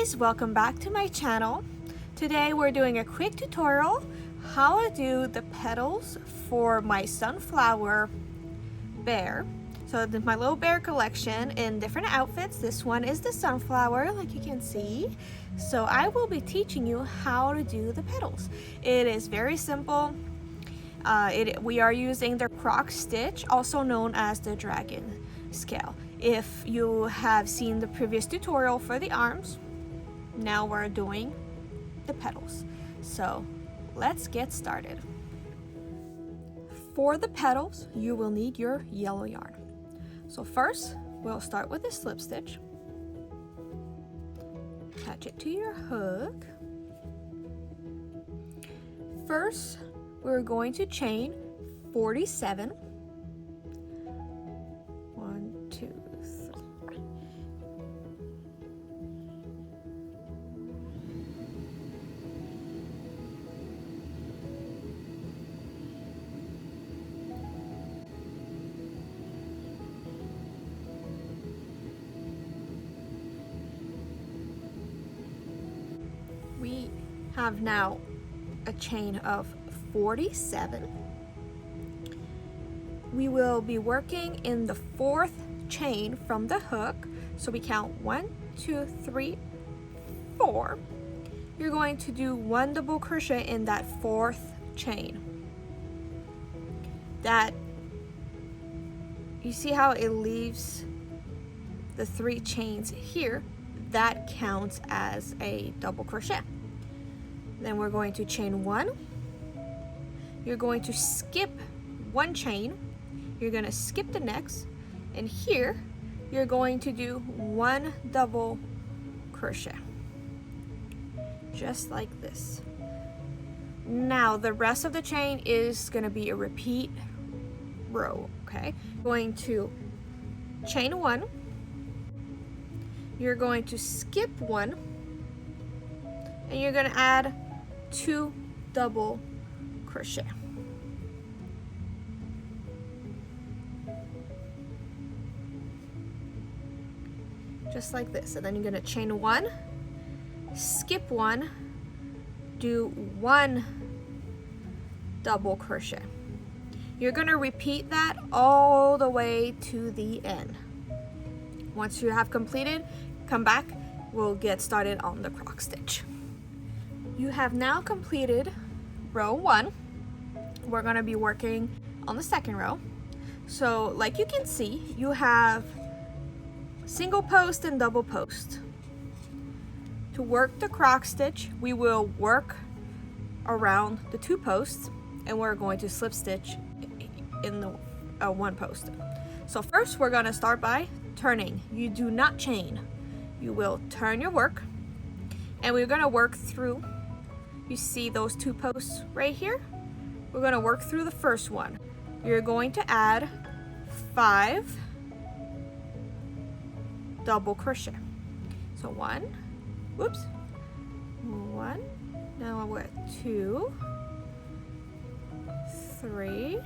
guys, welcome back to my channel. Today we're doing a quick tutorial how to do the petals for my sunflower bear. So this is my little bear collection in different outfits. This one is the sunflower, like you can see. So I will be teaching you how to do the petals. It is very simple. We are using the croc stitch, also known as the dragon scale. If you have seen the previous tutorial for the arms, now we're doing the petals. So let's get started. For the petals, you will need your yellow yarn. So first, we'll start with a slip stitch. Attach it to your hook. First, we're going to chain 47. 1, 2, 3. We have now a chain of 47. We will be working in the 4th chain from the hook. So we count 1, 2, 3, 4. You're going to do 1 double crochet in that 4th chain. That, you see how it leaves the 3 chains here? That counts as a double crochet. Then we're going to chain 1. You're going to skip 1 chain. You're going to skip the next, and here you're going to do 1 double crochet, just like this. Now the rest of the chain is going to be a repeat row. Okay, going to chain 1. You're going to skip 1, and you're going to add 2 double crochet. Just like this. And then you're going to chain 1, skip 1, do 1 double crochet. You're going to repeat that all the way to the end. Once you have completed, come back, we'll get started on the croc stitch. You have now completed row 1. We're going to be working on the 2nd row. So like you can see, you have single post and double post. To work the croc stitch, we will work around the 2 posts, and we're going to slip stitch in the 1 post. So first we're going to start by turning. You do not chain. You will turn your work, and we're going to work through, you see those 2 posts right here? We're going to work through the first one. You're going to add 5 double crochet. So 1, whoops, 1, now we're at 2, 3,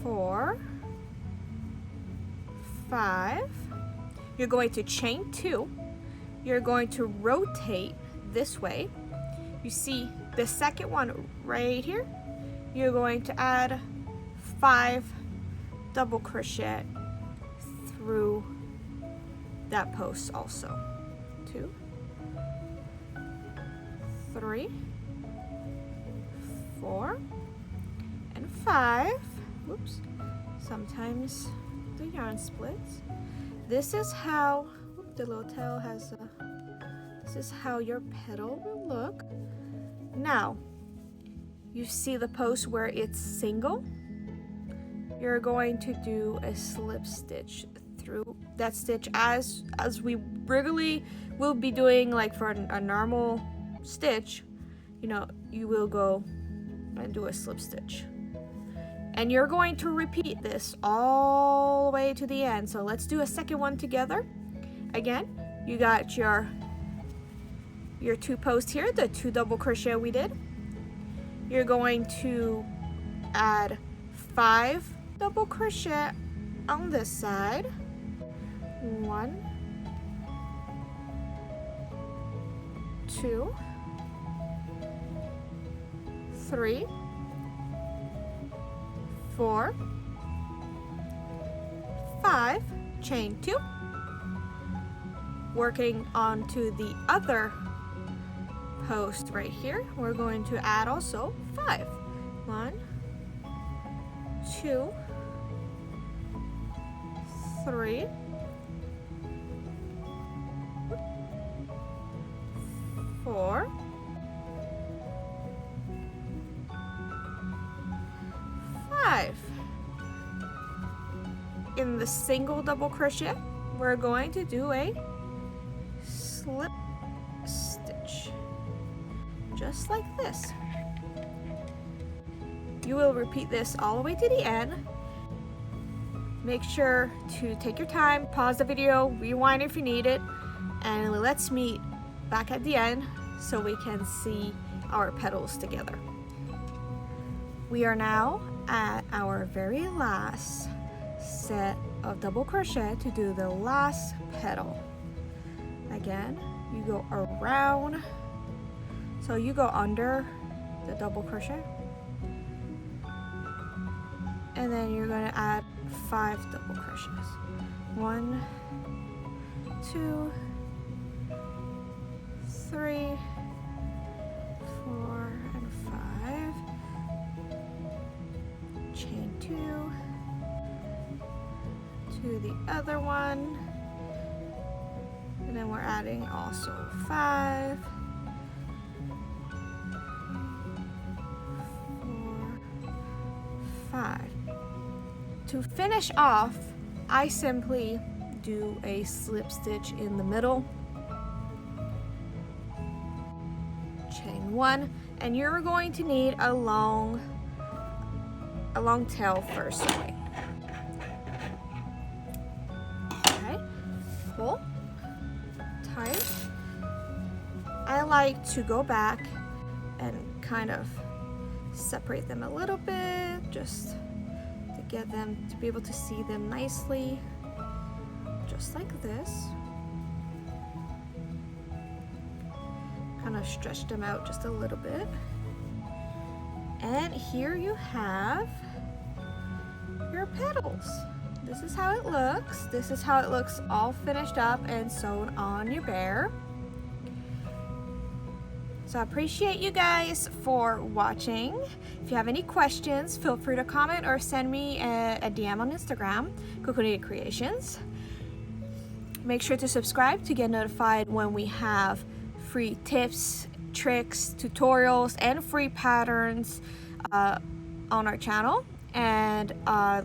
4, 5. You're going to chain 2. You're going to rotate this way. You see the second one right here? You're going to add 5 double crochet through that post also. 2, 3, 4, and 5. Whoops. Sometimes the yarn splits. This is how the little tail has this is how your petal will look. Now you see the post where it's single. You're going to do a slip stitch through that stitch as we regularly will be doing, like for a normal stitch. You know, you will go and do a slip stitch. And you're going to repeat this all the way to the end. So let's do a second one together. Again, you got your 2 posts here, the 2 double crochet we did. You're going to add 5 double crochet on this side. 1, 2, 3, 4, 5, chain 2, working onto the other post right here. We're going to add also 5. 1, 2, 3, 4, 5. In the single double crochet, we're going to do a slip stitch, just like this. You will repeat this all the way to the end. Make sure to take your time, pause the video, rewind if you need it, and let's meet back at the end so we can see our petals together. We are now at our very last set of double crochet to do the last petal. Again, you go around, so you go under the double crochet, and then you're going to add 5 double crochets. 1, 2, 3, 4, and 5. Chain 2 to the other one, and then we're adding also 5, 4, 5. To finish off, I simply do a slip stitch in the middle, chain 1, and you're going to need a long tail for sewing. Okay, pull tight. I like to go back and kind of separate them a little bit, just to get them to be able to see them nicely, just like this. Kind of stretch them out just a little bit. And here you have your petals. This is how it looks. This is how it looks all finished up and sewn on your bear. So I appreciate you guys for watching. If you have any questions, feel free to comment or send me a DM on Instagram, Crocodile Creations. Make sure to subscribe to get notified when we have free tips, tricks, tutorials, and free patterns on our channel. And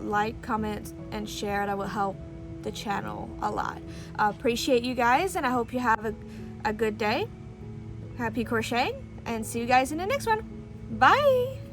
like, comment, and share. That will help the channel a lot. Appreciate you guys, and I hope you have a good day. Happy crocheting, and see you guys in the next one. Bye!